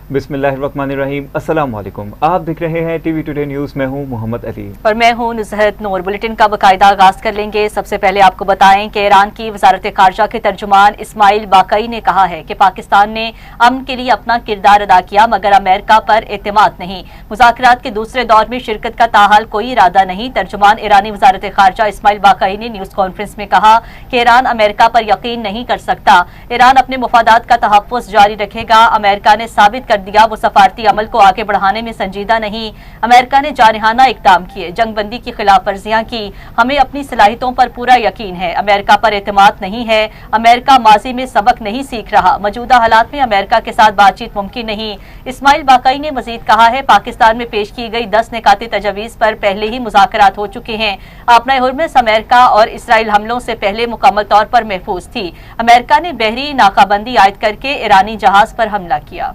बिस्मिल्लाहिर्रहमानिर्रहीम। अस्सलाम वालेकुम। आप देख रहे हैं टीवी टुडे न्यूज़। मैं हूं मोहम्मद अली और मैं हूं नुसरत नूर। बुलेटिन का बाकायदा आगाज कर लेंगे। सबसे पहले आपको बताएं कि ईरान की वजारत खारजा के तर्जुमान इस्माइल बाकई ने कहा है कि पाकिस्तान ने अमन के लिए अपना किरदार अदा किया मगर अमेरिका पर एतमाद नहीं। मुज़ाकरात के दूसरे दौर में शिरकत का ताहाल कोई इरादा नहीं। तर्जुमान ईरानी वजारत खारजा इस्माइल बाकई ने न्यूज कॉन्फ्रेंस में कहा कि ईरान अमेरिका पर यकीन नहीं कर सकता। ईरान अपने मुफादात का तहफ़्फ़ुज़ जारी रखेगा। अमेरिका ने साबित कर दिया वो सफारती अमल को आगे बढ़ाने में संजीदा नहीं। अमेरिका ने जारहाना इक़दाम किए, जंगबंदी की खिलाफ वर्जियां की। हमें अपनी सलाहियतों पर पूरा यकीन है। अमेरिका पर एतमाद नहीं है। अमेरिका माजी में सबक नहीं सीख रहा। मौजूदा हालात में अमेरिका के साथ बातचीत मुमकिन नहीं। इस्माइल बाकई ने मजीद कहा है पाकिस्तान में पेश की गई 10 निकाती तजवीज़ पर पहले ही मुज़ाकरात हो चुके हैं। अपना हुर्मुज़ अमेरिका और इसराइल हमलों से पहले मुकम्मल तौर पर महफूज थी। अमेरिका ने बहरी नाकाबंदी आयद करके ईरानी जहाज पर हमला किया।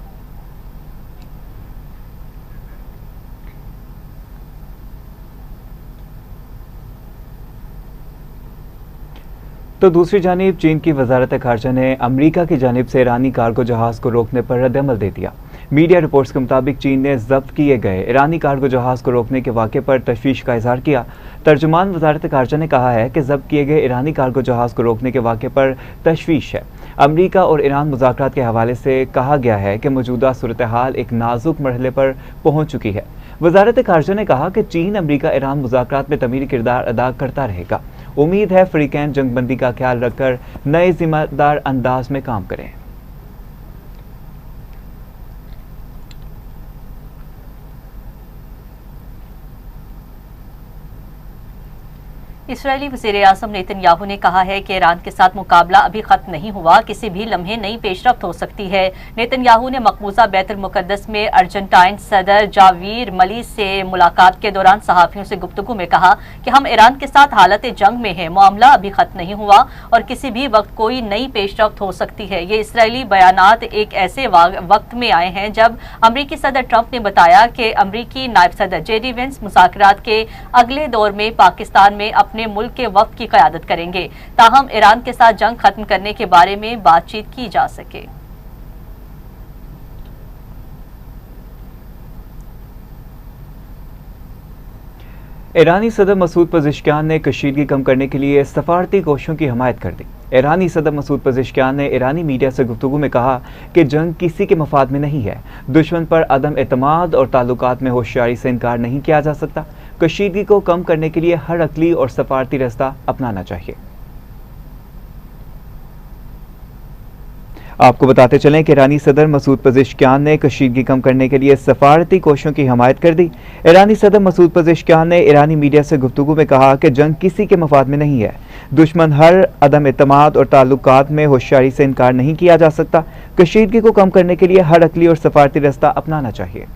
तो दूसरी जानिब चीन की वजारत खारजा ने अमरीका की जानिब से ईरानी कार्गो जहाज़ को रोकने पर रद्दअमल दे दिया। मीडिया रिपोर्ट्स के मुताबिक चीन ने जब्त किए गए ईरानी कार्गो जहाज़ को रोकने के वाक़े पर तशवीश का इजहार किया। तर्जुमान वजारत खारजा ने कहा है कि जब्त किए गए ईरानी कार्गो जहाज़ को रोकने के वाक़े पर तशवीश है। अमरीका और ईरान मुज़ाकरात के हवाले से कहा गया है कि मौजूदा सूरत हाल एक नाजुक मरहले पर पहुँच चुकी है। वजारत खारजा ने कहा कि चीन अमरीका ईरान मुज़ाकरात में तमीरी किरदार अदा करता रहेगा। उम्मीद है फ़रीक़ैन जंगबंदी का ख्याल रखकर नए जिम्मेदार अंदाज में काम करें। इसराइली वज़ीर-ए-आज़म नेतन्याहू ने कहा है कि ईरान के साथ मुकाबला अभी खत्म नहीं हुआ, किसी भी लम्हे नई पेशरफ्त हो सकती है। नेतन्याहू ने मकबूजा बैतुल मुक़द्दस में अर्जेंटाइन सदर जावीर मली से मुलाकात के दौरान सहाफ़ियों से गुफ्तगू में कहा कि हम ईरान के साथ हालत जंग में हैं, मामला अभी खत्म नहीं हुआ और किसी भी वक्त कोई नई पेशरफ्त हो सकती है। ये इसराइली बयानात एक ऐसे वक्त में आए हैं जब अमरीकी सदर ट्रंप ने बताया कि अमरीकी नायब सदर JD वेंस मुज़ाकरात के अगले दौर में पाकिस्तान में अपने मुल्क के वक्त की क़यादत करेंगे ताहम ईरान के साथ जंग खत्म करने के बारे में बातचीत की जा सके। ईरानी सदर मसूद पज़ेश्कियान ने कशीदगी कम करने के लिए सफारती कोशिशों की हमायत कर दी। ईरानी सदर मसूद पज़ेश्कियान ने ईरानी मीडिया से गुफ्तगू में कहा कि जंग किसी के मफाद में नहीं है। दुश्मन पर अदम एतमाद और ताल्लुकात में होशियारी से इनकार नहीं किया जा सकता। कशीदगी को कम करने के लिए हर अकली और सफारती रास्ता अपनाना चाहिए। आपको बताते चलें कि ईरानी सदर मसूद पज़ेश्कियान ने कशीदगी कम करने के लिए सफारती कोशिशों की हमायत कर दी। ईरानी सदर मसूद पज़ेश्कियान ने ईरानी मीडिया से गुफ्तगू में कहा कि जंग किसी के मफाद में नहीं है। दुश्मन हर अदम एतमाद और ताल्लुकात में होशियारी से इनकार नहीं किया जा सकता। कशीदगी को कम करने के लिए हर अकली और सफारती रास्ता अपनाना चाहिए।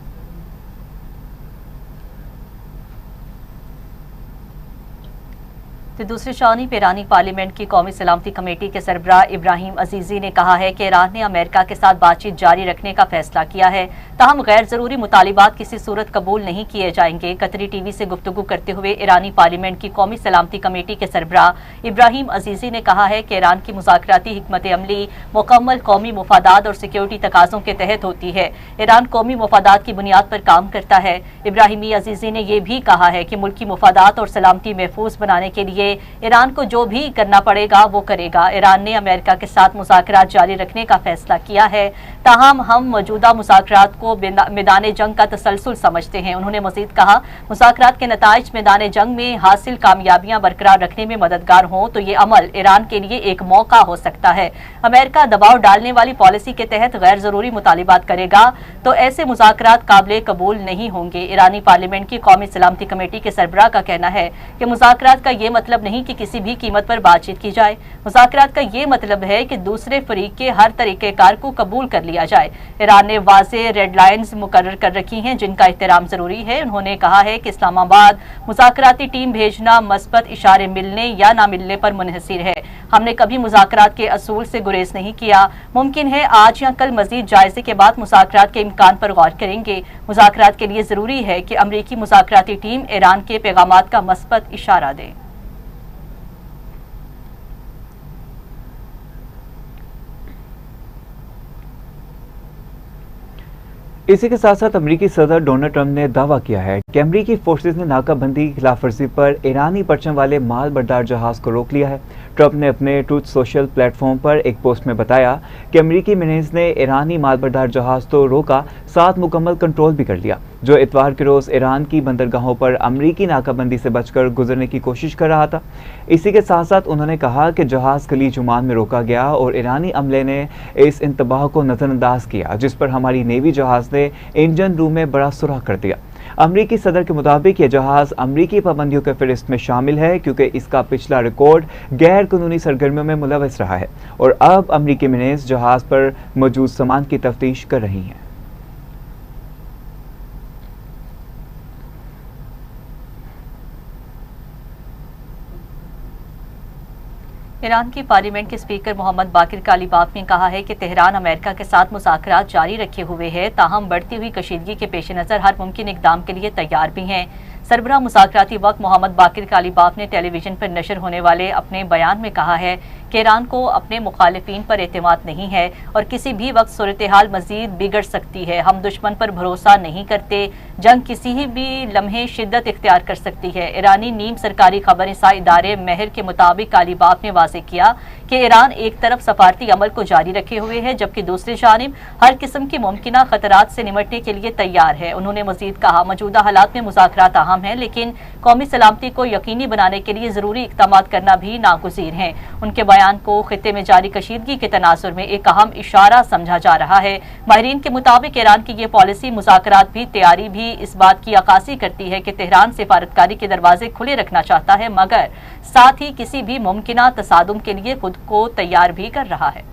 तो दूसरी जानिब ईरानी पार्लियामेंट की कौमी सलामती कमेटी के सरबराह इब्राहिम अजीजी ने कहा है कि ईरान ने अमेरिका के साथ बातचीत जारी रखने का फैसला किया है, ताहम गैर जरूरी मुतालिबात किसी सूरत कबूल नहीं किए जाएंगे। कतरी टीवी से गुफ्तगू करते हुए ईरानी पार्लियामेंट की कौमी सलामती कमेटी के सरबराह इब्राहिम अजीजी ने कहा है कि ईरान की मुज़ाकराती हिकमत अमली मुकम्मल कौमी मुफादात और सिक्योरिटी तकाज़ों के तहत होती है। ईरान कौमी मुफादात की बुनियाद पर काम करता है। इब्राहिमी अजीजी ने यह भी कहा है कि मुल्की मुफादात और सलामती महफूज बनाने के लिए ईरान को जो भी करना पड़ेगा वो करेगा। ईरान ने अमेरिका के साथ मुज़ाकरात जारी रखने का फैसला किया है, ताहम हम मौजूदा मुज़ाकरात को मैदान जंग का तसलसल समझते हैं। उन्होंने मजीद कहा मुज़ाकरात के नताइज मैदान जंग में हासिल कामयाबियां बरकरार रखने में मददगार हों तो ये अमल ईरान के लिए एक मौका हो सकता है। अमेरिका दबाव डालने वाली पॉलिसी के तहत गैर जरूरी मुतालिबात करेगा तो ऐसे मुज़ाकरात काबिल कबूल नहीं होंगे। ईरानी पार्लियामेंट की कौमी सलामती कमेटी के सरबराह का कहना है कि मुज़ाकरात का ये मतलब नहीं कि किसी भी कीमत पर बातचीत की जाए। मुज़ाकरात का ये मतलब है कि दूसरे फरीक के हर तरीक़ेकार को कबूल कर लिया जाए। ईरान ने वाज़ेह रेड लाइन्स मुकर्रर कर रखी हैं जिनका एहतराम जरूरी है। उन्होंने कहा है कि इस्लामाबाद मुज़ाकराती टीम भेजना मस्बत इशारे मिलने या ना मिलने पर मुनहसिर है। हमने कभी मुज़ाकरात के असूल से गुरेज नहीं किया। मुमकिन है आज या कल मजीद जायजे के बाद मुज़ाकरात के इम्कान पर गौर करेंगे। मुज़ाकरात के लिए जरूरी है कि अमरीकी मुज़ाकराती टीम ईरान के पैगामात का मस्बत इशारा दे। इसी के साथ साथ अमेरिकी सदर डोनाल्ड ट्रंप ने दावा किया है कि अमेरिकी फोर्सेस ने नाकाबंदी की खिलाफवर्जी पर ईरानी परचम वाले माल बरदार जहाज को रोक लिया है। ट्रंप ने अपने ट्रूथ सोशल प्लेटफॉर्म पर एक पोस्ट में बताया कि अमेरिकी मिनेज ने ईरानी माल बरदार जहाज तो रोका, साथ मुकम्मल कंट्रोल भी कर लिया, जो इतवार के रोज ईरान की बंदरगाहों पर अमेरिकी नाकाबंदी से बचकर गुजरने की कोशिश कर रहा था। इसी के साथ साथ उन्होंने कहा कि जहाज खलीज ओमान में रोका गया और ईरानी अमले ने इस इंतबाह को नजरअंदाज किया, जिस पर हमारी नेवी जहाज ने इंजन रूम में बड़ा सुराख कर दिया। अमरीकी सदर के मुताबिक यह जहाज अमरीकी पाबंदियों के फहरिस्त में शामिल है क्योंकि इसका पिछला रिकॉर्ड गैर कानूनी सरगर्मियों में मुलव्वस रहा है और अब अमरीकी मिनेज जहाज पर मौजूद सामान की तफ्तीश कर रही हैं। ईरान की पार्लियामेंट के स्पीकर मोहम्मद बाकिर कालीबाफ ने कहा है कि तेहरान अमेरिका के साथ मुज़ाकरात जारी रखे हुए है, ताहम बढ़ती हुई कशीदगी के पेश नज़र हर मुमकिन इकदाम के लिए तैयार भी हैं। सरबराह मुज़ाकराती वक्त मोहम्मद बाकिर कालीबाफ ने टेलीविजन पर नशर होने वाले अपने बयान में कहा है कि ईरान को अपने मुखालिफिन पर एतमाद नहीं है और किसी भी वक्त सूरत हाल मजीद बिगड़ सकती है। हम दुश्मन पर भरोसा नहीं करते, जंग किसी भी लम्हे शिद्दत इख्तियार कर सकती है। ईरानी नीम सरकारी खबर रसा इदारे महर के मुताबिक कालीबाफ ने वाज़ेह किया कि ईरान एक तरफ सफारती अमल को जारी रखे हुए है, जबकि दूसरी जानिब हर किस्म की मुमकिना खतरात से निपटने के लिए तैयार है। उन्होंने मजीद कहा, मौजूदा हालात में मुज़ाकरात अहम है, लेकिन कौमी सलामती को यकीनी बनाने के लिए जरूरी इक़दाम करना भी नागुज़ीर है। उनके बयान को खित्ते में जारी कशीदगी के तनासुर में एक अहम इशारा समझा जा रहा है। माहिरीन के मुताबिक ईरान की ये पॉलिसी मुज़ाकरात भी तैयारी भी इस बात की अक्कासी करती है कि तेहरान सिफारतकारी के दरवाजे खुले रखना चाहता है, मगर साथ ही किसी भी मुमकिना तसादुम के लिए खुद को तैयार भी कर रहा है।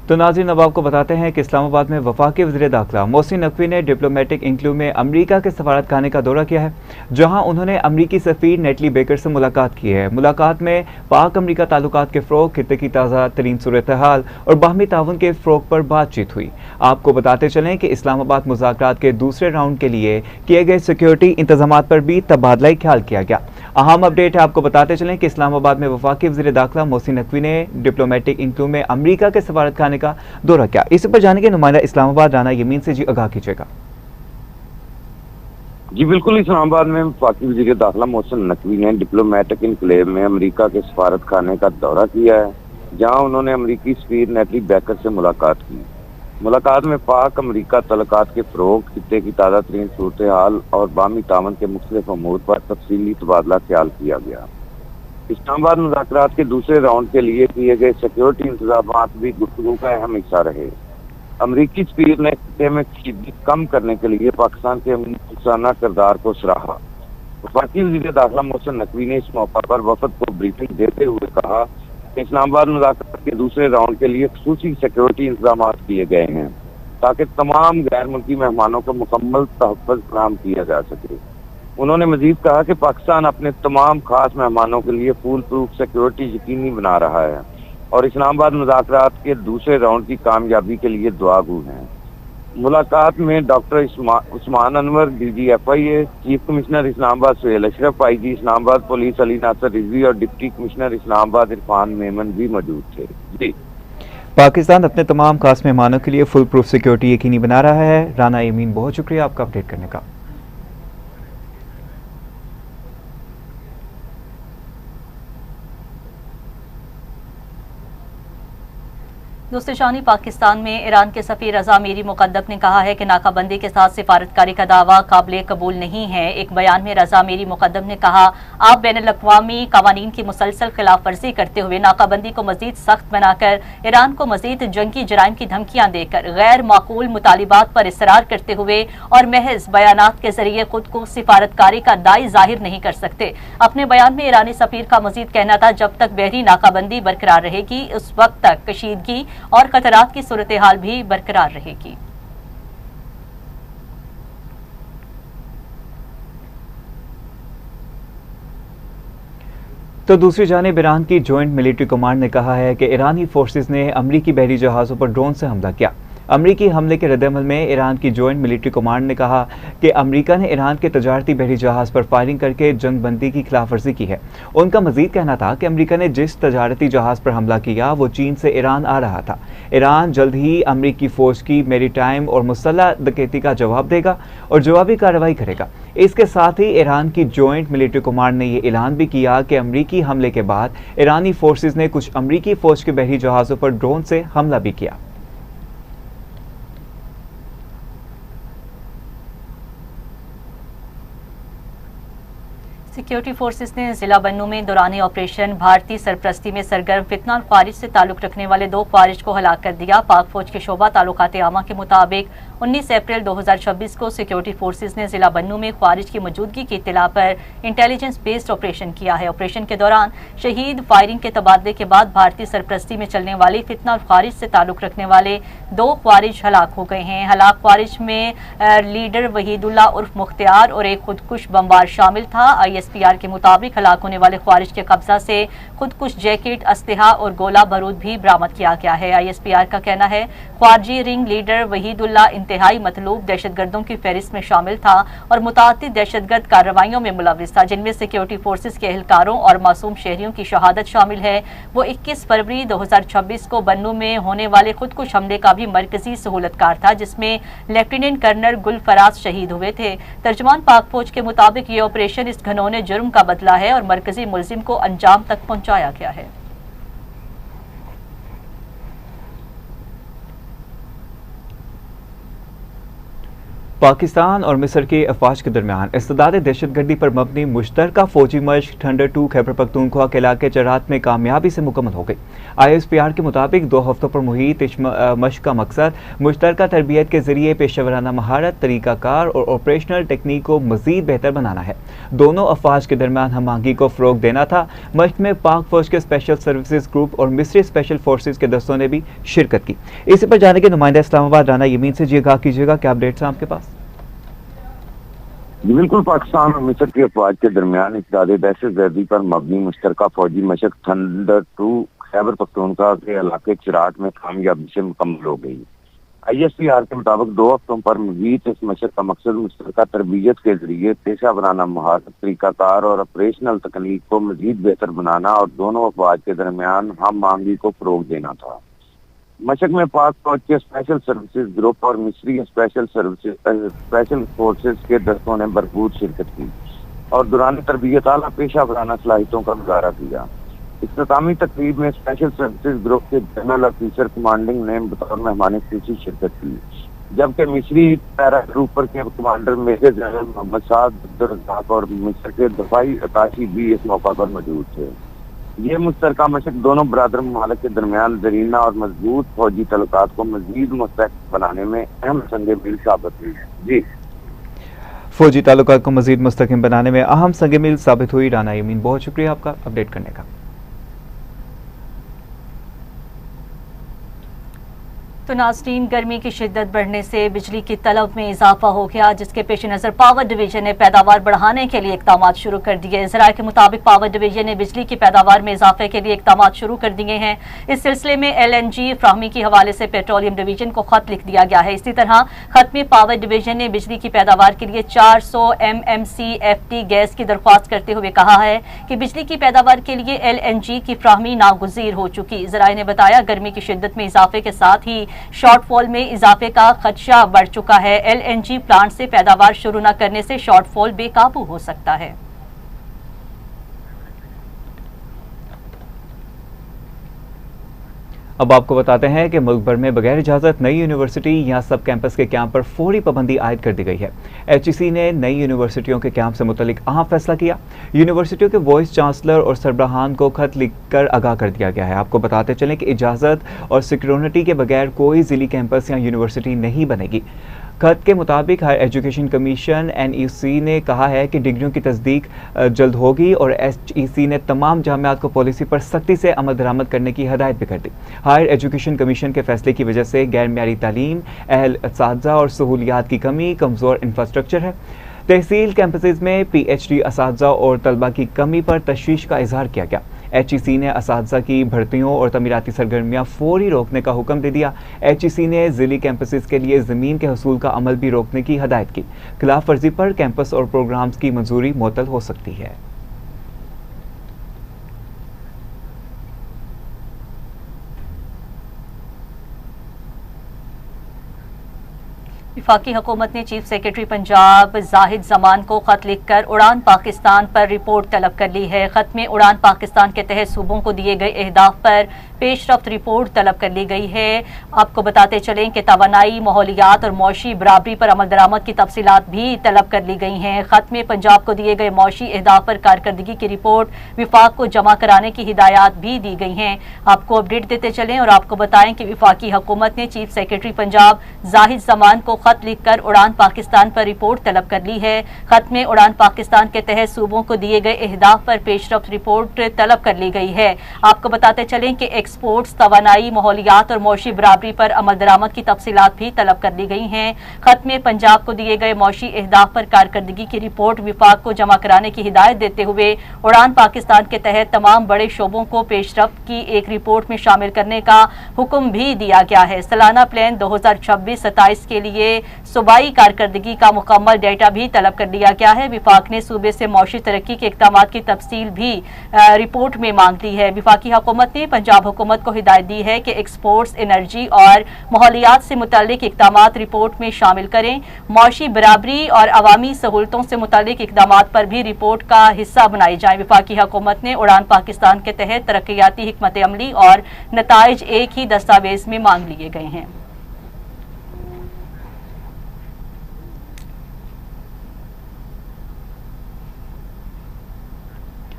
तो नाज़रीन, अब आपको बताते हैं कि इस्लामाबाद में वफाकी वज़ीर दाखिला मोहसिन नकवी ने डिप्लोमेटिक इंक्लू में अमेरिका के सफारतखाने का दौरा किया है, जहां उन्होंने अमेरिकी सफ़ीर नेटली बेकर से मुलाकात की है। मुलाकात में पाक अमेरिका ताल्लुकात के फ़रोग़, खित्ते की ताज़ा तरीन सूरत हाल और बाहमी ताउन के फ़रोग़ पर बातचीत हुई। आपको बताते चलें कि इस्लामाबाद मुज़ाकरात के दूसरे राउंड के लिए किए गए सिक्योरिटी इंतजामात पर भी तबादला ख्याल किया गया। अहम अपडेट है, आपको बताते चलें कि इस्लामाबाद में वफाकी वज़ीर दाखिला मोहसिन नकवी ने डिप्लोमेटिक इंक्लू में अमेरिका के सफारतखाने का दौरा किया। इस पर जानेंगे नुमाइंदा इस्लामाबाद राना यमीन से। जी, आगाह कीजिएगा। जी बिल्कुल, इस्लामाबाद में वफाकी वज़ीर दाखिला मोहसिन नकवी ने डिप्लोमेटिक इनक्लेव में अमेरिका के सफारतखाने का दौरा किया है, जहां उन्होंने अमेरिकी सफ़ीर नेटली बेकर से मुलाकात की। मुलाकात में पाक अमेरिका तल्लुकात के फ़रोग़, खित्ते की ताज़ा तरीन सूरत हाल और बाहमी ताउन के मुख्तलिफ अमूर पर तफसीली तबादला ख्याल किया गया। इस्लामाबाद मुज़ाकरात के दूसरे राउंड के लिए किए गए सिक्योरिटी इंतजामात भी गुफ्तगू का अहम हिस्सा रहे। अमरीकी सफ़ीर ने खित्ते में कशीदगी कम करने के लिए पाकिस्तान के मुखसाना किरदार को सराहा। वफाकी वज़ीर दाखिला मोहसिन नकवी ने इस मौका पर वफद को ब्रीफिंग देते हुए कहा कि इस्लामाबाद मुज़ाकरात के दूसरे राउंड के लिए खुसूसी सिक्योरिटी इंतजामात किए गए हैं, ताकि तमाम गैर मुल्की मेहमानों को मुकम्मल तहफ़्फ़ुज़ फराहम किया जा सके। उन्होंने मजीद कहा कि पाकिस्तान अपने तमाम खास मेहमानों के लिए फुल प्रूफ सिक्योरिटी यकीनी बना रहा है और इस्लामाबाद मुज़ाकरात के दूसरे राउंड की कामयाबी के लिए दुआगू हैं। मुलाकात में doctor Usman Anwar, DGFIA, chief commissioner Islamabad Suhail Ashraf, IG Islamabad police Ali Nasir Rizvi और डिप्टी कमिश्नर इस्लामाबाद इरफान मेमन भी मौजूद थे। जी, पाकिस्तान अपने तमाम खास मेहमानों के लिए फुल प्रूफ सिक्योरिटी यकीनी बना रहा है। राना यमीन, बहुत शुक्रिया आपका अपडेट करने का। दूसरी जानिब पाकिस्तान में ईरान के सफ़ीर रज़ा मीरी मुक़द्दम ने कहा है कि नाकाबंदी के साथ सिफारतकारी का दावा काबिल कबूल नहीं है। एक बयान में रज़ा मीरी मुक़द्दम ने कहा, आप बैनुल-अक़वामी क़वानीन की मुसलसल खिलाफ वर्जी करते हुए नाकाबंदी को मजीद सख्त बनाकर ईरान को मजीद जंगी जराइम की धमकियाँ देकर गैर माकूल मुतालिबात पर इसरार करते हुए और महज बयानात के जरिए खुद को सिफारतकारी का दाई जाहिर नहीं कर सकते। अपने बयान में ईरानी सफ़ीर का मजीद कहना था, जब तक बहरी नाकाबंदी बरकरार रहेगी उस वक्त तक कशीदगी और खतरात की सूरत हाल भी बरकरार रहेगी। तो दूसरी जानिब ईरान की जॉइंट मिलिट्री कमांड ने कहा है कि ईरानी फोर्सेस ने अमरीकी बहरी जहाज़ों पर ड्रोन से हमला किया। अमरीकी हमले के रद्दअमल में ईरान की जॉइंट मिलिट्री कमांड ने कहा कि अमरीका ने ईरान के तजारती बहरी जहाज पर फायरिंग करके जंग बंदी की खिलाफवर्जी की है। उनका मजीद कहना था कि अमरीका ने जिस तजारती जहाज पर हमला किया वो चीन से ईरान आ रहा था। ईरान जल्द ही अमरीकी फौज की मैरीटाइम और मुसल्लह डकैती का जवाब देगा और जवाबी कार्रवाई करेगा। इसके साथ ही ईरान की जॉइंट मिलिट्री कमांड ने यह ऐलान भी किया कि अमरीकी हमले के बाद ईरानी फोर्सेज ने कुछ अमरीकी फौज के बहरी जहाजों पर ड्रोन से हमला भी किया। सिक्योरिटी फोर्सेस ने जिला बन्नू में दौरान ऑपरेशन भारतीय सरपरस्ती में सरगर्म फितना और ख्वारिज से ताल्लुक रखने वाले 2 ख्वारिज को हलाक कर दिया। पाक फौज के शोबा ताल्लुकात आमा के मुताबिक 19 अप्रैल 2026 को सिक्योरिटी फोर्सेस ने जिला बन्नू में ख्वारिज की मौजूदगी की इत्तला पर इंटेलिजेंस बेस्ड ऑपरेशन किया है। ऑपरेशन के दौरान शहीद फायरिंग के तबादले के बाद भारतीय सरपरस्ती में चलने वाली फितना और ख्वारिज से ताल्लुक रखने वाले 2 ख्वारिज हलाक हो गए हैं। हलाक ख्वारिज में लीडर वहीदुल्ला उर्फ मुख्तियार और एक खुदकुश बमबार शामिल था। ISPR के मुताबिक हलाक होने वाले ख्वारिज के कब्जा से खुदकुश जैकेट, अस्तिहा और गोला बारूद भी बरामद किया गया है। ISPR का कहना है ख्वारजी रिंग लीडर वहीदुल्ला इंतहाई मतलूब दहशतगर्दों की फहरिस्त में शामिल था और मुताअद्दिद दहशतगर्द कार्रवाइयों में मुलविस था, जिनमें सिक्योरिटी फोर्सेज के एहलकारों और मासूम शहरियों की शहादत शामिल है। वो 21 फरवरी 2026 को बन्नू में होने वाले खुदकुश हमले का भी मरकजी सहूलतकार था, जिसमें लेफ्टिनेंट कर्नल गुलफराज शहीद हुए थे। तर्जमान पाक फौज के मुताबिक ये ऑपरेशन इस घनौने जुर्म का बदला है और मरकजी मुलजिम को अंजाम तक पहुंचाया गया है। पाकिस्तान और मिस्र के अफवाज के दरमियान इस्तेदाद दहशतगर्दी पर मबनी मुश्तरका फौजी मशक थंडर 2 खैबर पख्तूनख्वा के इलाके चरात में कामयाबी से मुकम्मल हो गई। ISPR के मुताबिक 2 हफ्तों पर मुहित इस मशक का मकसद मुश्तरका तरबियत के जरिए पेशेवराना महारत, तरीकाकार और ऑपरेशनल टेक्निक को मजीद बेहतर बनाना है। दोनों अफवाज के दरमियान हम आहंगी को फ़रोग देना था। मशक में पाक फौज के स्पेशल सर्विसेज ग्रुप और मिस्री स्पेशल फोर्सेज के दस्तों ने भी शिरकत की। इसी पर जाने के नुमाइंदा इस्लामाबाद राना यमीन से जी आगाह कीजिएगा, क्या अपडेट्स हैं आपके पास? जी बिल्कुल, पाकिस्तान और मिस्र के अफवाज के दरमियान इस्तेदाद दहशतगर्दी पर मबनी मुश्तरका फौजी मशक थंडर 2 खैबर पख्तूनख्वा के इलाके चरात में कामयाबी से मुकम्मल हो गई। ISPR के मुताबिक 2 हफ्तों पर मजीद इस मशक का मकसद मुश्तरका तरबियत के जरिए पेशा वराना महारत, तरीकाकार और ऑपरेशनल तकनीक को मजीद बेहतर बनाना और दोनों अफवाज के दरमियान हम आहंगी को फरोग देना था। मशक में पाक फौज के स्पेशल सर्विसेज ग्रुप और मिस्री स्पेशल फोर्सेज के दस्तों ने भरपूर शिरकत की और दौरान तरबियत आला पेशा वराना सलाहियतों का मुजाहरा किया। इख्तितामी तकरीब में स्पेशल सर्विसेज ग्रुप के जनरल ऑफिसर कमांडिंग ने बतौर मेहमान खुसूसी शिरकत की, जबकि मिस्री पैरा ट्रूपर के कमांडर मेजर जनरल मोहम्मद साद अब्दुर्रज़ाक और मिस्र के दफाई अताशी भी इस मौका पर मौजूद थे। ये मुश्तरका मशक दोनों बरादर ममालिक के दरमियान जरीना और मजबूत फौजी तल्लुकात को मजीद मुस्तहकम बनाने में अहम संग मील साबित हुई है। जी, फौजी ताल्लुकात को मजीद मुस्तहकम बनाने में अहम संग मील साबित हुई। राना यमीन, बहुत शुक्रिया आपका अपडेट करने का। तो नाज़रीन, गर्मी की शिद्दत बढ़ने से बिजली की तलब में इजाफा हो गया, जिसके पेश नज़र पावर डिवीजन ने पैदावार बढ़ाने के लिए इकदाम शुरू कर दिए। ज़राए के मुताबिक पावर डिवीजन ने बिजली की पैदावार में इजाफे के लिए इकदाम शुरू कर दिए हैं। इस सिलसिले में LNG फ्राहमी के हवाले से पेट्रोलियम डिवीजन को खत लिख दिया गया है। इसी तरह खत में पावर डिवीजन ने बिजली की पैदावार के लिए 400 MMCFT गैस की दरख्वास्त करते हुए कहा है कि बिजली की पैदावार के लिए LNG की फ्राहमी नागुज़ीर हो चुकी। ज़राए ने बताया गर्मी की शिद्दत में इजाफे के साथ ही शॉर्टफॉल में इजाफे का खदशा बढ़ चुका है। LNG प्लांट से पैदावार शुरू न करने से शॉर्टफॉल बेकाबू हो सकता है। अब आपको बताते हैं कि मुल्क भर में बगैर इजाज़त नई यूनिवर्सिटी या सब कैंपस के कैंप पर फौरी पाबंदी आयद कर दी गई है। HEC ने नई यूनिवर्सिटियों के कैंप से मुतल्लिक अहम फैसला किया। यूनिवर्सिटियों के वाइस चांसलर और सरबराहान को खत लिखकर आगाह कर दिया गया है। आपको बताते चलें कि इजाज़त और सिक्योरिटी के बगैर कोई ज़िली कैंपस या यूनिवर्सिटी नहीं बनेगी। खत के मुताबिक हायर एजुकेशन कमीशन NEC ने कहा है कि डिग्रियों की तस्दीक जल्द होगी और HEC ने तमाम जामियात को पॉलिसी पर सख्ती से अमल दरामद करने की हदायत भी कर दी। हायर एजुकेशन कमीशन के फैसले की वजह से गैर मियारी तालीम, अहल असातिज़ा और सहूलियात की कमी, कमज़ोर इंफ्रास्ट्रक्चर है। तहसील कैंपसेस में PhD असातिज़ा और तलबा की कमी पर तशवीश का इजहार किया गया। HEC ने असातिज़ा की भर्तियों और तमीराती सरगर्मियां फौरी रोकने का हुक्म दे दिया। HEC ने ज़िली कैंपसेस के लिए ज़मीन के हसूल का अमल भी रोकने की हदायत की। खिलाफ वर्जी पर कैंपस और प्रोग्राम्स की मंजूरी मुअत्तल हो सकती है। वफाकी हुकूमत ने चीफ सेक्रेटरी पंजाब जाहिद जमान को खत लिखकर उड़ान पाकिस्तान पर रिपोर्ट तलब कर ली है। खत में उड़ान पाकिस्तान के तहत सूबों को दिए गए अहदाफ पर पेशरफ्त रिपोर्ट तलब कर ली गई है। आपको बताते चलें कि तवानाई, माहौलियात और मौशी बराबरी पर अमल दरामद की तफसीलात भी तलब कर ली गई हैं। खत में पंजाब को दिए गए मौशी अहदाफ पर कारकर्दगी की रिपोर्ट विफाक को जमा कराने की हिदायत भी दी गई हैं। आपको अपडेट देते चलें और आपको बताएं कि वफाकी हुकूमत ने चीफ सेक्रेटरी पंजाब जाहिद जमान को खत लिखकर उड़ान पाकिस्तान पर रिपोर्ट तलब कर ली है। खत में उड़ान पाकिस्तान के तहत सूबों को दिए गए अहदाफ पर पेशरफ्त रिपोर्ट तलब कर ली गई है। आपको बताते चलें कि एक्सपोर्ट्स, तवानाई, माहौलियात और मौशी बराबरी पर अमल दरामद की तफसीलात भी तलब कर ली गई हैं। खत में पंजाब को दिए गए मौशी अहदाफ पर कारकर्दगी की रिपोर्ट विफाक को जमा कराने की हिदायत देते हुए उड़ान पाकिस्तान के तहत तमाम बड़े शोबों को पेशरफ्त की एक रिपोर्ट में शामिल करने का हुक्म भी दिया गया है। सालाना प्लान 2026-27 के लिए सूबाई कारकर्दगी का मुकम्मल डेटा भी तलब कर लिया गया है। विफाक ने सूबे से मौशी तरक्की के इक़दाम की तफसील भी रिपोर्ट में मांग ली है। विफाकी हुकूमत ने पंजाब हुकूमत को हिदायत दी है कि एक्सपोर्ट्स, एनर्जी और माहौलियात से मुतल्लिक इक़दाम रिपोर्ट में शामिल करें। मौशी बराबरी और अवामी सहूलतों से मुतल्लिक इक़दाम पर भी रिपोर्ट का हिस्सा बनाई जाए। विफाकी हुकूमत ने उड़ान पाकिस्तान के तहत तरक्याती हिकमत अमली और नताइज एक ही दस्तावेज में मांग लिए गए हैं।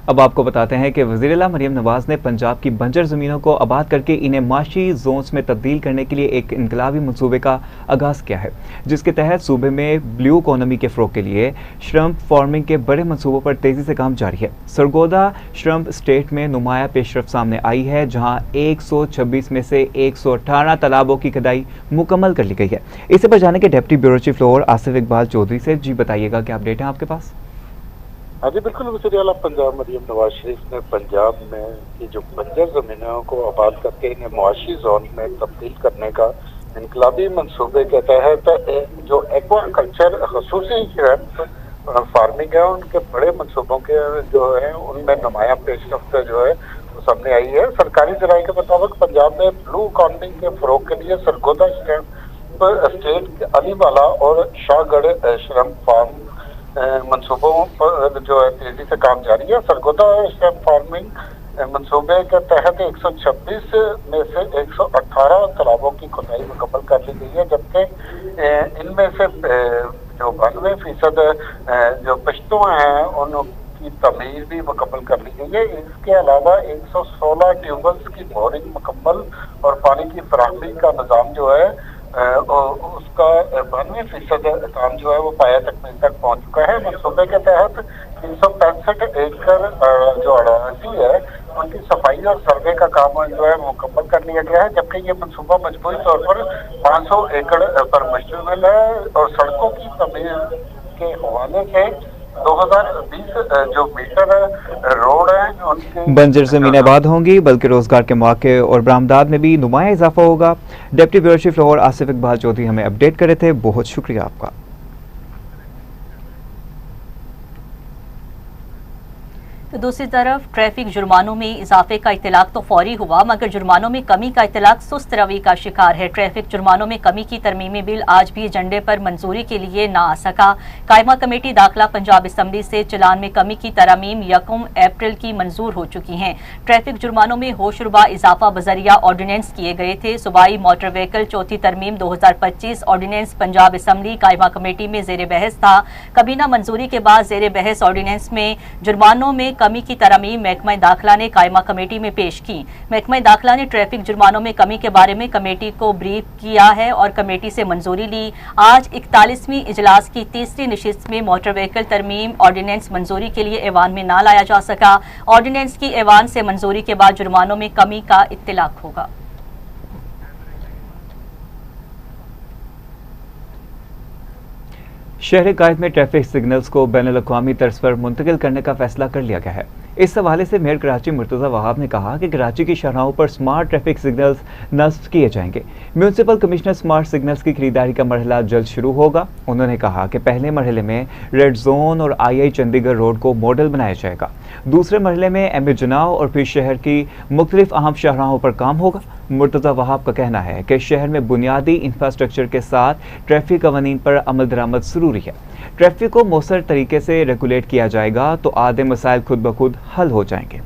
अब आपको बताते हैं कि वज़ीर-ए-आला मरियम नवाज ने पंजाब की बंजर ज़मीनों को आबाद करके इन्हें माशी जोन्स में तब्दील करने के लिए एक इनकलाबी मंसूबे का आगाज़ किया है, जिसके तहत सूबे में ब्लू इकोनॉमी के फ़रोग के लिए श्रम्प फार्मिंग के बड़े मंसूबों पर तेज़ी से काम जारी है। सरगोदा श्रम्प स्टेट में नुमाया पेशरफ्त सामने आई है, जहाँ 126 में से 118 तालाबों की खुदाई मुकम्मल कर ली गई है। इसे पर जाने के deputy bureau chief Lahore Asif Iqbal Chaudhry से जी बताइएगा क्या अपडेट है आपके पास। हाँ जी बिल्कुल, वज़ीर-ए-आला पंजाब मरियम नवाज शरीफ ने पंजाब में ये जो बंजर ज़मीनों को आबाद करके इन्हें मुआशी जोन में तब्दील करने का इनकलाबी मनसूबे के तहत जो एक्वाकल्चर खसूसी फार्मिंग है उनके बड़े मनसूबों के जो है उनमें नुमाया पेशरफ्त जो है वो सामने आई है। सरकारी ज़राए के मुताबिक पंजाब में ब्लू इकॉनमी के फ़रोग के लिए सरगोदा स्टेट अलीवाला और शाहगढ़ श्रम फार्म मंसूबों पर जो है तेजी से काम जारी है। सरगोदा श्रम फार्मिंग मंसूबे के तहत 126 में से 118 तालाबों की खुदाई मुकम्मल कर ली गई है, जबकि इनमें से जो 92% जो पश्तों हैं उनकी तमीर भी मुकम्मल कर ली गई है। इसके अलावा 116 ट्यूबवेल्स की बोरिंग मुकम्मल और पानी की फराहमी का निज़ाम जो है उसका 92% काम जो है वो पाया तकमील तक पहुंच चुका है। मनसूबे के तहत 365 एकड़ जो अराजी है उनकी सफाई और सर्वे का काम जो है मुकम्मल कर लिया गया है, जबकि ये मनसूबा मजबूरी तौर पर 500 एकड़ पर मुश्तमिल है और सड़कों की तमीर के हवाले से 2020 जो मीटर रोड है उनके बंजर ज़मीन आबाद होंगी, बल्कि रोजगार के मौके और बरामदात में भी नुमाया इजाफा होगा। Deputy bureau chief Lahore Asif Iqbal Chaudhry हमें अपडेट कर रहे थे, बहुत शुक्रिया आपका। तो दूसरी तरफ ट्रैफिक जुर्मानों में इजाफे का इतलाक तो फौरी हुआ, मगर जुर्मानों में कमी का इतलाक सुस्त रवि का शिकार है। ट्रैफिक जुर्मानों में कमी की तरमीमी बिल आज भी एजेंडे पर मंजूरी के लिए ना आ सका। कायमा कमेटी दाखिला पंजाब असम्बली से चलान में कमी की तरमीम 1 अप्रैल की मंजूर हो चुकी हैं। ट्रैफिक जुर्मानों में होशरुबा इजाफा बजरिया ऑर्डिनेंस किए गए थे। सूबाई मोटर व्हीकल चौथी तरमीम 2025 ऑर्डिनेंस पंजाब असम्बली कायमा कमेटी में जेर बहस था। कबीना मंजूरी के बाद जेर बहस ऑर्डिनेंस में जुर्मानों में कमी की तरमीम महकमा दाखिला ने कायमा कमेटी में पेश की। महकमा दाखिला ने ट्रैफिक जुर्मानों में कमी के बारे में कमेटी को ब्रीफ किया है और कमेटी से मंजूरी ली। आज 41वीं इजलास की तीसरी नशिस्त में मोटर व्हीकल तरमीम ऑर्डिनेंस मंजूरी के लिए ऐवान में ना लाया जा सका। ऑर्डिनेंस की ऐवान से मंजूरी के बाद जुर्मानों में कमी का इत्तलाक होगा। शहर कायद में ट्रैफिक सिग्नल्स को बैनुल-अक़वामी तर्ज पर मुंतकिल करने का फैसला कर लिया गया है। इस हवाले से मेयर कराची मुर्तज़ा वहाब ने कहा कि कराची की शाहराहों पर स्मार्ट ट्रैफिक सिग्नल्स नस्ब किए जाएंगे। म्यूनसिपल कमिश्नर स्मार्ट सिग्नल्स की खरीदारी का मरहला जल्द शुरू होगा। उन्होंने कहा कि पहले मरहले में रेड जोन और आई चंडीगढ़ रोड को मॉडल बनाया जाएगा। दूसरे मरहले में एम ए जनाव और फिर शहर की मुख्तलिफ अहम शाहराहों पर काम होगा। मुर्तज़ा वहाब का कहना है कि शहर में बुनियादी इंफ्रास्ट्रक्चर के साथ ट्रैफिक कवानीन पर अमल दरामद ज़रूरी है। ट्रैफिक को मौसर तरीके से रेगुलेट किया जाएगा तो आधे मसाइल खुद ब खुद हल हो जाएंगे।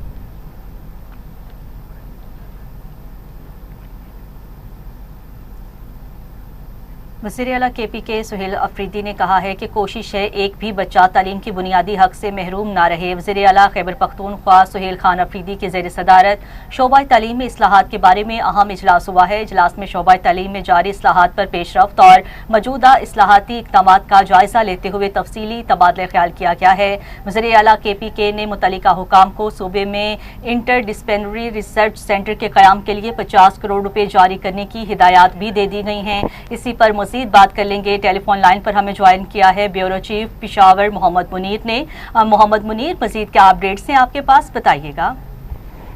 वज़ीर-ए-आला KPK सुहेल अफरीदी ने कहा है कि कोशिश है एक भी बच्चा तालीम की बुनियादी हक से महरूम ना रहे। वज़ीर-ए-आला खैबर पख्तूनख्वा सुहेल खान अफरीदी की ज़ेर सदारत शोबा तालीम में इस्लाहात के बारे में अहम इजलास हुआ है। इजलास में शोबा तालीम में जारी इस्लाहात पर पेशरफ्त और मौजूदा इस्लाहाती इक़दामात का जायज़ा लेते हुए तफसीली तबादला ख्याल किया गया है। वज़ीर-ए-आला KPK ने मुतल्लिका हुकाम को सूबे में इंटर डिसिप्लिनरी रिसर्च सेंटर के क़याम के लिए 50 करोड़ रुपए जारी करने की हिदायत भी दे दी गई हैं। इसी पर मज़ीद बात कर लेंगे। टेलीफोन लाइन पर हमें ज्वाइन किया है ब्यूरो चीफ पेशावर मोहम्मद मुनीर ने। मोहम्मद मुनीर, मज़ीद क्या अपडेट्स हैं आपके पास, बताइएगा।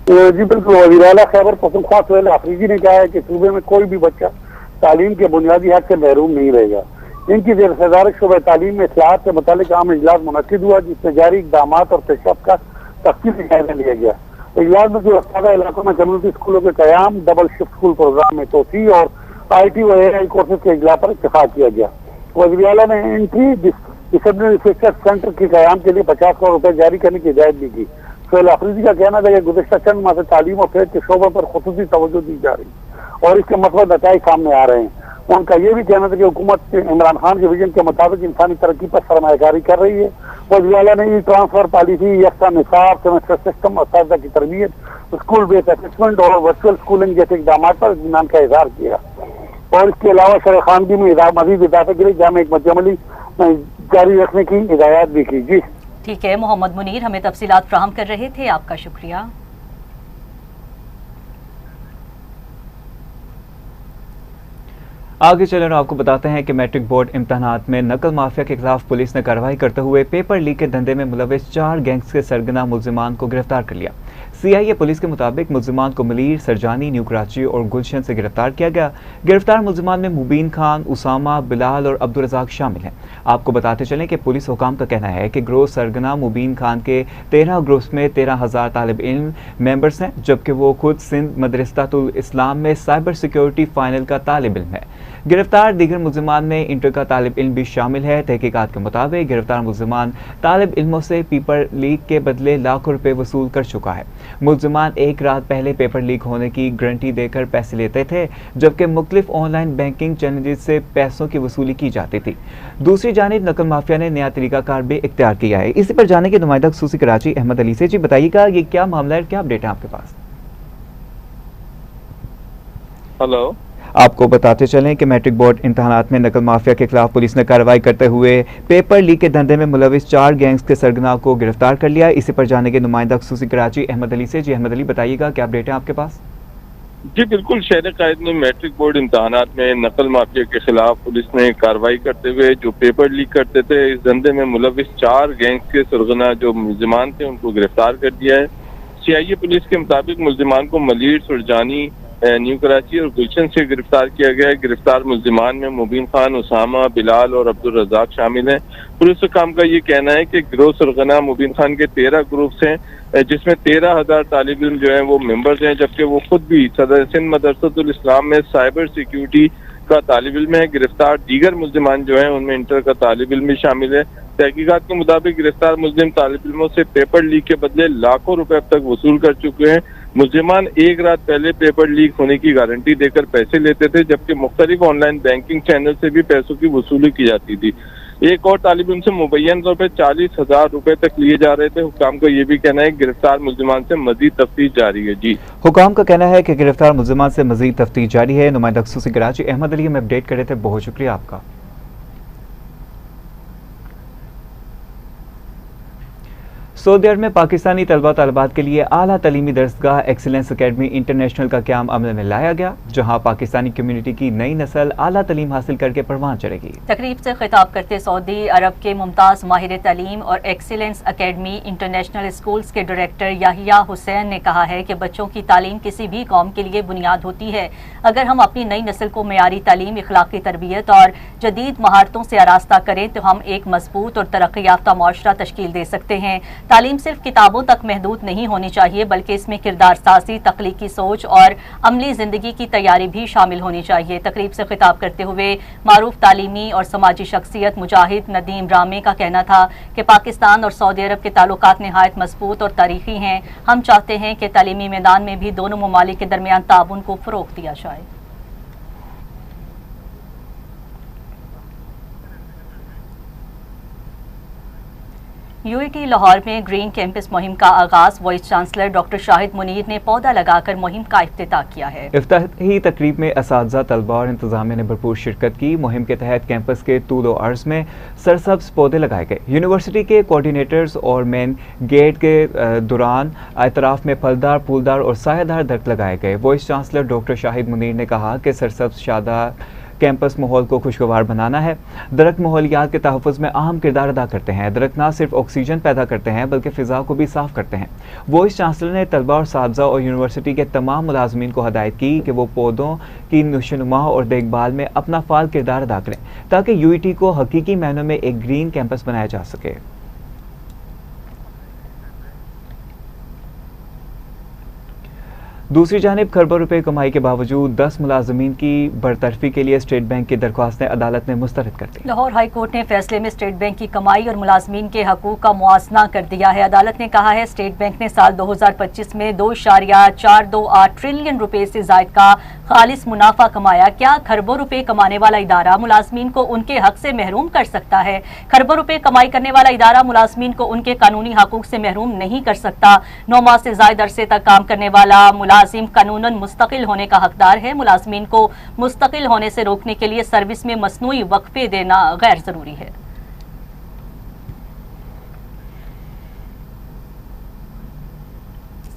जी बिल्कुल, वज़ीर-ए-आला खैबर पख्तूनख्वा सुहेल अफरीदी ने कहा है कि सूबे में कोई भी बच्चा तालीम के बुनियादी हक से महरूम नहीं रहेगा। इनकी ज़ेर सदारत शोबा तालीम में इस्लाहात से मुताल्लिक़ आम इजलास मुनक़िद हुआ, जिसमें जारी इक़दामात और पेशरफ्त का तफसीली जायज़ा लिया गया। इजलास में जो अफ़सादा इलाकों में कम्युनिटी स्कूलों के क़याम, डबल शिफ्ट स्कूल प्रोग्राम में तोसी और IT व AI कोर्सेज के इजलास पर इत्तेफाक किया गया। वज़ीर-ए-आला ने एंट्री डिसिप्लिनरी रिसर्च सेंटर के क़याम के लिए 50 करोड़ रुपए जारी करने की हिदायत भी की। सुहेल अफरीदी का कहना था कि गुज़िश्ता चंद माह से तालीम और खेल के शोबों पर खुसूसी तवज्जो दी जा रही और इसके मतलब नताइज सामने आ रहे हैं। उनका यह भी कहना था कि हुकूमत इमरान खान के विजन के मुताबिक इंसानी तरक्की पर सरमायाकारी कर रही है। वज़ीर-ए-आला ने ई ट्रांसफर पॉलिसी, यकसा निसाब, सेमेस्टर सिस्टम, असातिज़ा की तरबियत, स्कूल बेस्ड असेसमेंट और वर्चुअल स्कूलिंग जैसे इक़दाम पर इत्मीनान का इज़हार किया और इसके अलावा शरह खानगी में मज़ीद इजाफे के लिए जामे मजमली जारी रखने की हिदायत भी की। जी ठीक है मोहम्मद मुनीर, हमें तफसीलात फ्राहम कर रहे थे, आपका शुक्रिया। आगे चलें आपको बताते हैं कि मैट्रिक बोर्ड इम्तहानात में नकल माफिया के खिलाफ पुलिस ने कार्रवाई करते हुए पेपर लीक के धंधे में मुलविस 4 गैंग्स के सरगना मुल्जिमान को गिरफ्तार कर लिया। CIA पुलिस के मुताबिक मुल्जिमान को मलीर, सरजानी, न्यू कराची और गुलशन से गिरफ्तार किया गया। गिरफ्तार मुल्जिमान में मुबीन खान, उसामा, बिलाल और अब्दुल रज़ाक शामिल हैं। आपको बताते चलें कि पुलिस हुकाम का कहना है कि ग्रोह सरगना मुबीन खान के 13 ग्रुप्स में 13,000 तालिब इल्म मेंबर्स हैं, जबकि वो खुद सिंध मदरसतुल इस्लाम में साइबर सिक्योरिटी फाइनल का तालिब इल्म है। गिरफ्तार दीगर मुल्जिमान में इंटर का तालिब इल्म भी शामिल है। तहकीकात के मुताबिक गिरफ्तार मुल्जिमान तालिब इल्मों से पेपर लीक के बदले लाखों रुपए वसूल कर चुका है। मुल्जिमान एक रात पहले पेपर लीक होने की गारंटी देकर पैसे लेते थे, जबकि मुख्तलिफ ऑनलाइन बैंकिंग चैनल्स से पैसों की वसूली की जाती थी। दूसरी जानिब नकल माफिया ने नया तरीकाकार भी इख्तियार किया है। इसी पर जाने के नुमाइंदा खसूसी कराची अहमद अली से। जी बताइएगा, ये क्या मामला है, क्या अपडेट है आपके पास? हेलो, आपको बताते चलें कि मैट्रिक बोर्ड इम्तहानात में नकल माफिया के खिलाफ पुलिस ने कार्रवाई करते हुए पेपर लीक के धंधे में मुलविस 4 गैंग्स के सरगना को गिरफ्तार कर लिया। इसी पर जाने के नुमाइंदा खसूसी कराची अहमद अली से। जी अहमद अली, बताइएगा क्या अपडेट है आपके पास? जी बिल्कुल, शहर कायद में मैट्रिक बोर्ड इम्तहानात में नकल माफिया के खिलाफ पुलिस ने कार्रवाई करते हुए जो पेपर लीक करते थे इस धंधे में मुलविस 4 गैंग्स के सरगना जो मुल्जिमान थे उनको गिरफ्तार कर दिया है। CIA पुलिस के मुताबिक मुल्जिमान को मलीर, सुरजानी, न्यू कराची और गुलशन से गिरफ्तार किया गया है। गिरफ्तार मुल्जिमान में मुबीन खान, उसामा, बिलाल और अब्दुल रज़ाक शामिल हैं। पुलिस हुकाम का ये कहना है कि गिरोह सरगना मुबीन खान के 13 ग्रुप्स हैं, जिसमें 13,000 तालिब इल्म जो हैं वो मेंबर्स हैं, जबकि वो खुद भी सदर सिंध मदरसतुल इस्लाम में साइबर सिक्योरिटी का तालिब इल्म है। गिरफ्तार दीगर मुल्जिमान जो हैं उनमें इंटर का तालिब इल्म भी शामिल है। तहकीकात के मुताबिक गिरफ्तार मुल्जिम तालिब इल्मों से पेपर लीक के बदले लाखों रुपए अब तक वसूल कर चुके हैं। मुल्जिमान एक रात पहले पेपर लीक होने की गारंटी देकर पैसे लेते थे, जबकि मुख्तलिफ ऑनलाइन बैंकिंग चैनल से भी पैसों की वसूली की जाती थी। एक और तालिब इल्म से मुबैयन तौर पर 40,000 रुपए तक लिए जा रहे थे। हुकाम का ये भी कहना है गिरफ्तार मुल्जिमान से मजीद तफ्तीश जारी है। जी, हुकाम का कहना है कि गिरफ्तार मुल्जिमान से मजीद तफ्तीश जारी है। नुमाइंदा खसूसी कराची अहमद अली में अपडेट कर रहे थे, बहुत शुक्रिया आपका। सऊदी अरब में पाकिस्तानी तलबा तलबात के लिए आला तलीमी दरसगाह एक्सीलेंस अकेडमी इंटरनेशनल का क़याम अमल में लाया गया, जहां पाकिस्तानी कम्युनिटी की नई नस्ल आला तलीम हासिल करके परवान चढ़ेगी। तकरीब से खिताब करते सऊदी अरब के मुमताज़ माहिर तालीम और एक्सीलेंस अकेडमी इंटरनेशनल स्कूल्स के डायरेक्टर याहिया हुसैन ने कहा है कि बच्चों की तालीम किसी भी कौम के लिए बुनियाद होती है। अगर हम अपनी नई नस्ल को मेयारी तालीम, इखलाकी तरबियत और जदीद महारतों से आरास्ता करें तो हम एक मजबूत और तरक्की याफ्ता मुआशरा तश्कील दे सकते हैं। तालीम सिर्फ किताबों तक महदूद नहीं होनी चाहिए, बल्कि इसमें किरदार साजी, तख्लीकी सोच और अमली जिंदगी की तैयारी भी शामिल होनी चाहिए। तकरीब से खिताब करते हुए मारूफ तालीमी और समाजी शख्सियत मुजाहिद नदीम रामे का कहना था कि पाकिस्तान और सऊदी अरब के ताल्लुकात निहायत मजबूत और तारीखी हैं। हम चाहते हैं कि तालीमी मैदान में भी दोनों ममालिक के दरमियान ताउन को फरोग दिया जाए। यूएटी लाहौर में ग्रीन कैंपस मुहिम का आगाज vice chancellor doctor Shahid Munir ने पौधा लगाकर मुहिम का इफ्तिताह किया है। इफ्तिताही तकरीब में असातिज़ा, तलबा और इंतजामिया ने भरपूर शिरकत की। मुहिम के तहत कैंपस के तूल और अर्ज में सरसब्ज पौधे लगाए गए। यूनिवर्सिटी के कोऑर्डिनेटर्स और मेन गेट के दौरान अतराफ में फलदार, फूलदार और सायादार दरख्त लगाए गए। Vice chancellor doctor Shahid Munir ने कहा कि सरसब्ज शादार कैंपस माहौल को खुशगवार बनाना है। दरख्त माहौलियात के तहफ़्फ़ुज़ में अहम किरदार अदा करते हैं। दरख्त न सिर्फ ऑक्सीजन पैदा करते हैं बल्कि फ़िज़ा को भी साफ़ करते हैं। वाइस चांसलर ने तलबा और साथीज़ा और यूनिवर्सिटी के तमाम मुलाज़मीन को हदायत की कि वो पौधों की नुशनुमा और देखभाल में अपना फ़ाल किरदार अदा करें, ताकि यूईटी को हकीकी मायनों में एक ग्रीन कैंपस बनाया जा सके। दूसरी जानिब खरबों रुपए कमाई के बावजूद 10 मुलाजमीन की बरतरफी के लिए स्टेट बैंक की दरख्वास्तें अदालत ने मुस्तरद कर दी। लाहौर हाई कोर्ट ने फैसले में स्टेट बैंक की कमाई और मुलाजमीन के हकूक का मुआजना कर दिया है। अदालत ने कहा है स्टेट बैंक ने साल 2025 में 2.428 ट्रिलियन रुपए से जायद का खालिस मुनाफा कमाया। क्या खरबों रुपए कमाने वाला इदारा मुलाजमीन को उनके हक से महरूम कर सकता है? खरबों रुपए कमाई करने वाला इदारा मुलाजमीन को उनके कानूनी हकूक से महरूम नहीं कर सकता। 9 माह से जायद अरसे तक काम करने वाला मुलाजिम कानूनन मुस्तकिल होने का हकदार है। मुलाजमीन को मुस्तकिल होने से रोकने के लिए सर्विस में मसनूई वक्फे देना गैर जरूरी है।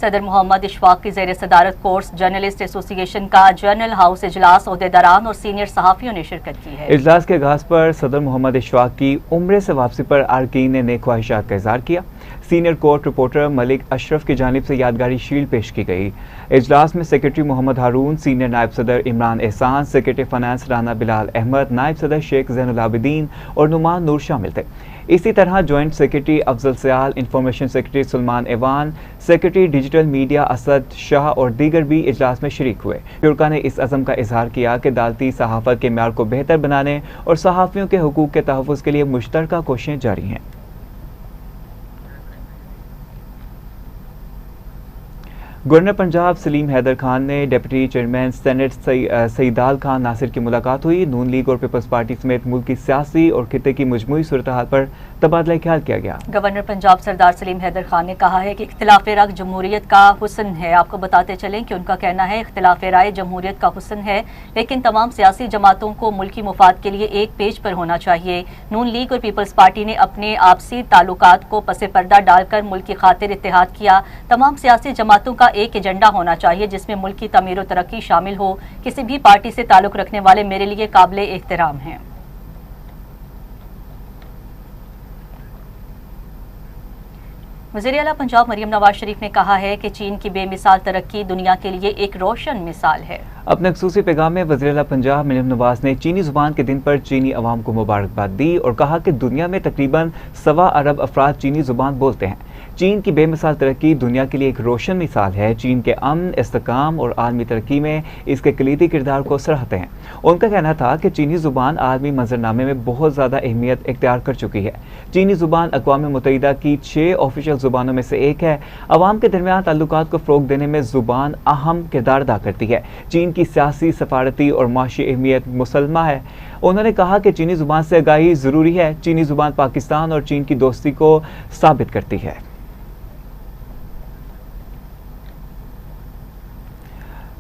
सदर मोहम्मद इशफाक की ज़ेर सदारत कोर्स जर्नलिस्ट एसोसिएशन का जर्नल हाउस इजलास ओहदेदारान और सीनियर सहाफ़ियों ने शिरकत की है। इजलास के आगाज़ पर सदर मोहम्मद इशफाक की उम्रे से वापसी पर अरकान ने नेक ख्वाहिशात का इज़हार किया। Senior court reporter Malik Ashraf की जानिब से यादगारी शील्ड पेश की गई। इजलास में सेक्रेटरी मोहम्मद हारून, सीनियर नायब सदर इमरान एहसान, सेक्रेटरी फाइनेंस राना बिलाल अहमद, नायब सदर शेख ज़ैनुल आबिदीन और नुमान नूर शामिल थे। इसी तरह joint secretary Afzal Sayal, information secretary Sulman Awan, secretary digital media Asad Shah और दीगर भी इजलास में शरीक हुए। शुरा ने इस अज़म का इजहार किया कि अदालती सहाफ़त के म्यार को बेहतर बनाने और सहाफ़ियों के हुकूक के तहफ़्फ़ुज़ के लिए मुश्तरका कोशिशें जारी हैं। गवर्नर पंजाब सलीम हैदर खान ने deputy chairman senate Saidal Khan Nasir की मुलाकात हुई। नून लीग और पीपल्स पार्टी समेत मुल्क की सियासी और खिते की मजमूई सूरत हाल पर तबादला ख्याल किया गया। गवर्नर पंजाब सरदार सलीम हैदर खान ने कहा है कि इख्तिलाफ राय जमहूरियत का हुस्न है। आपको बताते चलें कि उनका कहना है इख्तिलाफ राय जमहूरियत का हुस्न है, लेकिन तमाम सियासी जमातों को मुल्की मुफाद के लिए एक पेज पर होना चाहिए। नून लीग और पीपल्स पार्टी ने अपने आपसी ताल्लुकात को पसे पर्दा डालकर मुल्क की खातिर इत्तेहाद किया। तमाम सियासी जमातों का एक एजेंडा होना चाहिए जिसमें मुल्क की तमीर और तरक्की शामिल हो। किसी भी पार्टी से ताल्लुक रखने वाले मेरे लिए काबिले एहतराम हैं। वज़ीर आला पंजाब मरियम नवाज शरीफ ने कहा है कि चीन की बेमिसाल तरक्की दुनिया के लिए एक रोशन मिसाल है। अपने ख़ुसूसी पैगाम में वज़ीर आला पंजाब मरियम नवाज ने चीनी ज़ुबान के दिन पर चीनी अवाम को मुबारकबाद दी और कहा कि दुनिया में तकरीबन 1.25 अरब अफराद चीनी ज़ुबान बोलते हैं। चीन की बेमिसाल तरक्की दुनिया के लिए एक रोशन मिसाल है। चीन के अमन, इस्तेहकाम और आलमी तरक्की में इसके कलीदी किरदार को सराहते हैं। उनका कहना था कि चीनी ज़ुबान आलमी मंजरनामे में बहुत ज़्यादा अहमियत इख्तियार कर चुकी है। चीनी ज़ुबान अक़वाम मुत्तहिदा की 6 ऑफिशियल ज़ुबानों में से एक है। अवाम के दरमियान ताल्लुकात को फ़रोग़ देने में ज़ुबान अहम किरदार अदा करती है। चीन की सियासी, सफारती और माशी अहमियत मुसलमा है। उन्होंने कहा कि चीनी ज़ुबान से आगाही ज़रूरी है। चीनी ज़ुबान पाकिस्तान और चीन की दोस्ती को साबित करती है।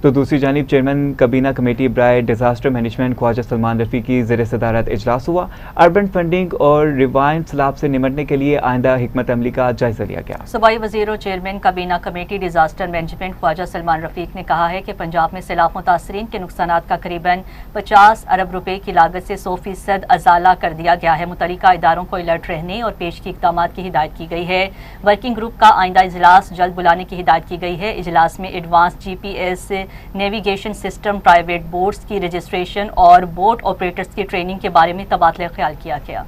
तो दूसरी जानिब चेयरमैन कबीना कमेटी बराए डिजास्टर मैनेजमेंट ख्वाजा सलमान रफ़ी की ज़ेर सदारत इजलास हुआ। अर्बन फंडिंग और रिवाइंड सैलाब से निमटने के लिए आइंदा हिकमत अमली का जायजा लिया गया। सूबाई वज़ीर और चेयरमैन कबीना committee disaster management Khawaja Salman Rafique ने कहा है कि पंजाब में सैलाब मुतासरीन के नुकसानात का करीबन 50 अरब रुपए की लागत से 100% अजाला कर दिया गया है। मुतल्लिका इदारों को अलर्ट रहने और पेश की इक़दाम की हिदायत की गई है। वर्किंग ग्रुप का आइंदा इजलास जल्द बुलाने की हिदायत की गई है। इजलास में advance GPS navigation system, private boats की रजिस्ट्रेशन और बोट ऑपरेटर्स की ट्रेनिंग के बारे में तबादला ख्याल किया गया।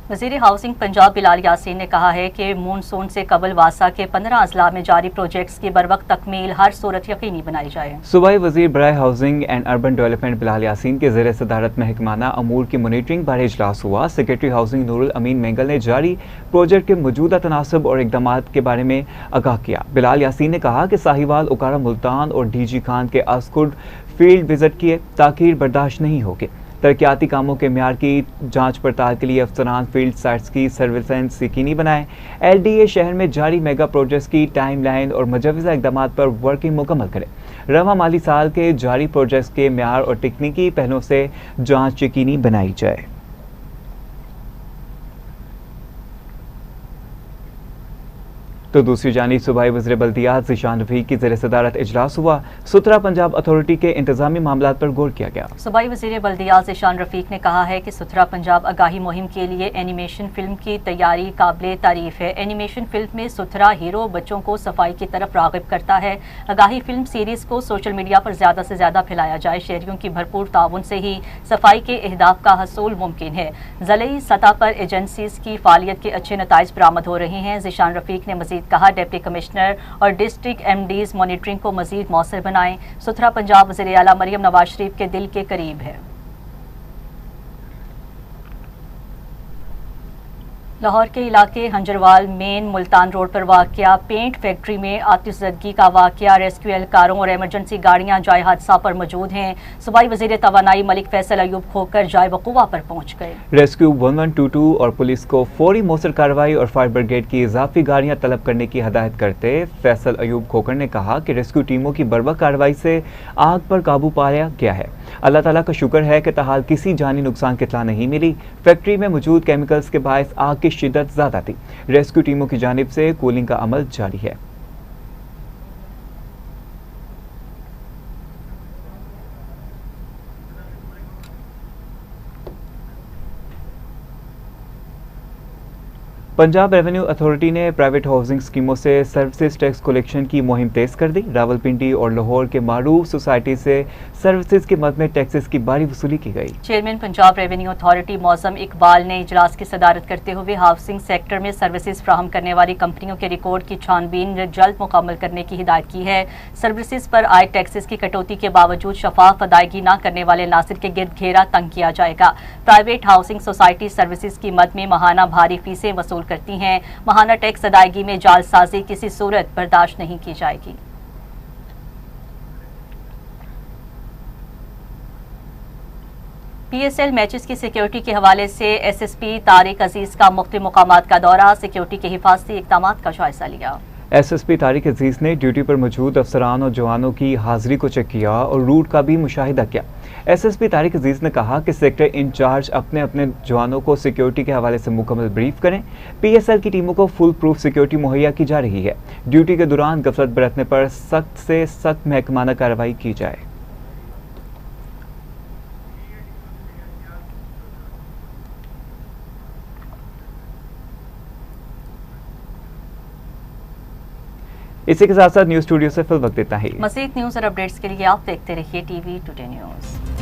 वज़ीर हाउसिंग पंजाब बिलाल यासीन ने कहा है कि मानसून से कबल वासा के 15 अजला में जारी प्रोजेक्ट्स की बरवक्त तकमील हर सूरत यकीनी बनाई जाए। सूबाई वज़ीर बराए housing and urban development Bilal Yasin के ज़ेर सदारत महकमाना अमूर की मॉनिटरिंग बारे इजलास हुआ। सेक्रेटरी हाउसिंग नूरुल अमीन मेंगल ने जारी प्रोजेक्ट के मौजूदा तनासब और इकदाम के बारे में आगाह किया। बिलाल यासीन ने कहा कि साहिवाल, उकारा, मुल्तान और DG खान के अस्कुड फील्ड विजिट किए, ताख़ीर बर्दाश्त नहीं होगी। तरक्याती कामों के म्यार की जांच पड़ताल के लिए अफसरान फील्ड साइट्स की सर्विलेंस यकीनी बनाएं। LDA शहर में जारी मेगा प्रोजेक्ट्स की टाइम लाइन और मुजवज़ा इक़दाम पर वर्किंग मुकम्मल करें। रवा माली साल के जारी प्रोजेक्ट्स के म्यार और तकनीकी पहलों से जांच यकीनी बनाई जाए। तो दूसरी जानिब सूबाई वज़ीर बल्दियात ज़ीशान रफ़ीक की ज़ेर सदारत इजलास हुआ। सुथरा पंजाब अथॉरिटी के इंतजामी मामलात पर गौर किया गया। सूबाई वज़ीर बल्दियात ज़ीशान रफ़ीक ने कहा है कि सुथरा पंजाब आगाही मुहिम के लिए एनिमेशन फिल्म की तैयारी काबिल तारीफ है। एनिमेशन फिल्म में सुथरा हीरो बच्चों को सफाई की तरफ राग़िब करता है। आगाही फिल्म सीरीज़ को सोशल मीडिया पर ज़्यादा से ज़्यादा फैलाया जाए। शहरियों की भरपूर ताउन से ही सफाई के अहदाफ का हसूल मुमकिन है। ज़िली सतह पर एजेंसीज़ की फ़ालियत के अच्छे नताइज बरामद हो रहे हैं। ज़ीशान रफ़ीक ने मज़ीद कहा, डिप्टी कमिश्नर और डिस्ट्रिक्ट MDs मॉनिटरिंग को मजीद मौसर बनाएं। सुथरा पंजाब वज़ीर आला मरियम नवाज शरीफ के दिल के करीब है। लाहौर के इलाके हंजरवाल मेन मुल्तान रोड पर वाक़या पेंट फैक्ट्री में आतिशज़दगी का वाक़या। रेस्क्यू एहलकारों और एमरजेंसी गाड़ियां जाए हादसा पर मौजूद हैं। सूबाई वज़ीर तवानाई मलिक फैसल अयूब खोकर जाए वक़ूआ पर पहुँच गए। रेस्क्यू 1122 और पुलिस को फौरी मौसर कार्रवाई और फायर ब्रिगेड की इजाफी गाड़ियां तलब करने की हदायत करते फैसल अयूब खोकर ने कहा कि रेस्क्यू टीमों की बर्वक्त कार्रवाई से आग पर काबू पाया गया है। अल्लाह ताला का शुक्र है कि ताहाल किसी जानी नुकसान की इत्तला नहीं मिली। फैक्ट्री में मौजूद केमिकल्स के बायस आग की शिद्दत ज्यादा थी। रेस्क्यू टीमों की जानिब से कूलिंग का अमल जारी है। पंजाब रेवेन्यू अथॉरिटी ने प्राइवेट हाउसिंग स्कीमों से सर्विसेज टैक्स कलेक्शन की मुहिम तेज कर दी। रावलपिंडी और लाहौर के मारूफ सोसाइटी से सर्विसेज के मद में टैक्सेस की भारी वसूली की गई। चेयरमैन पंजाब रेवेन्यू अथॉरिटी मौसम इकबाल ने इजलास की सदारत करते हुए हाउसिंग सेक्टर में सर्विसेज फ्राहम करने वाली कंपनियों के रिकॉर्ड की छानबीन जल्द मुकम्मल करने की हिदायत की है। सर्विसेज पर आए टैक्सेस की कटौती के बावजूद शफाफ अदायगी न करने वाले नासिर के गिर्द घेरा तंग किया जाएगा। प्राइवेट हाउसिंग सोसाइटी सर्विसेज की मद में माहाना भारी फीसें वसूल करती हैं। माहाना टैक्स अदायगी में जालसाजी किसी सूरत बर्दाश्त नहीं की जाएगी। PSL मैचेस की सिक्योरिटी के हवाले से SSP तारिक अजीज का मुख्तलिफ मुकामात का दौरा, सिक्योरिटी के हिफाजती इक़दाम का जायजा लिया। SSP तारिक अजीज ने ड्यूटी पर मौजूद अफसरान और जवानों की हाजिरी को चेक किया और रूट का भी मुशाहिदा किया। SSP तारिक अजीज ने कहा कि सेक्टर इंचार्ज अपने अपने जवानों को सिक्योरिटी के हवाले से मुकम्मल ब्रीफ करें। PSL की टीमों को फुल प्रूफ सिक्योरिटी मुहैया की जा रही है। ड्यूटी के दौरान गफलत बरतने पर सख्त से सख्त महकमाना कार्रवाई की जाए। इसी के साथ साथ न्यूज स्टूडियो से फिल वक्त इतना ही। मज़ीद न्यूज़ और अपडेट्स के लिए आप देखते रहिए TV टुडे न्यूज़।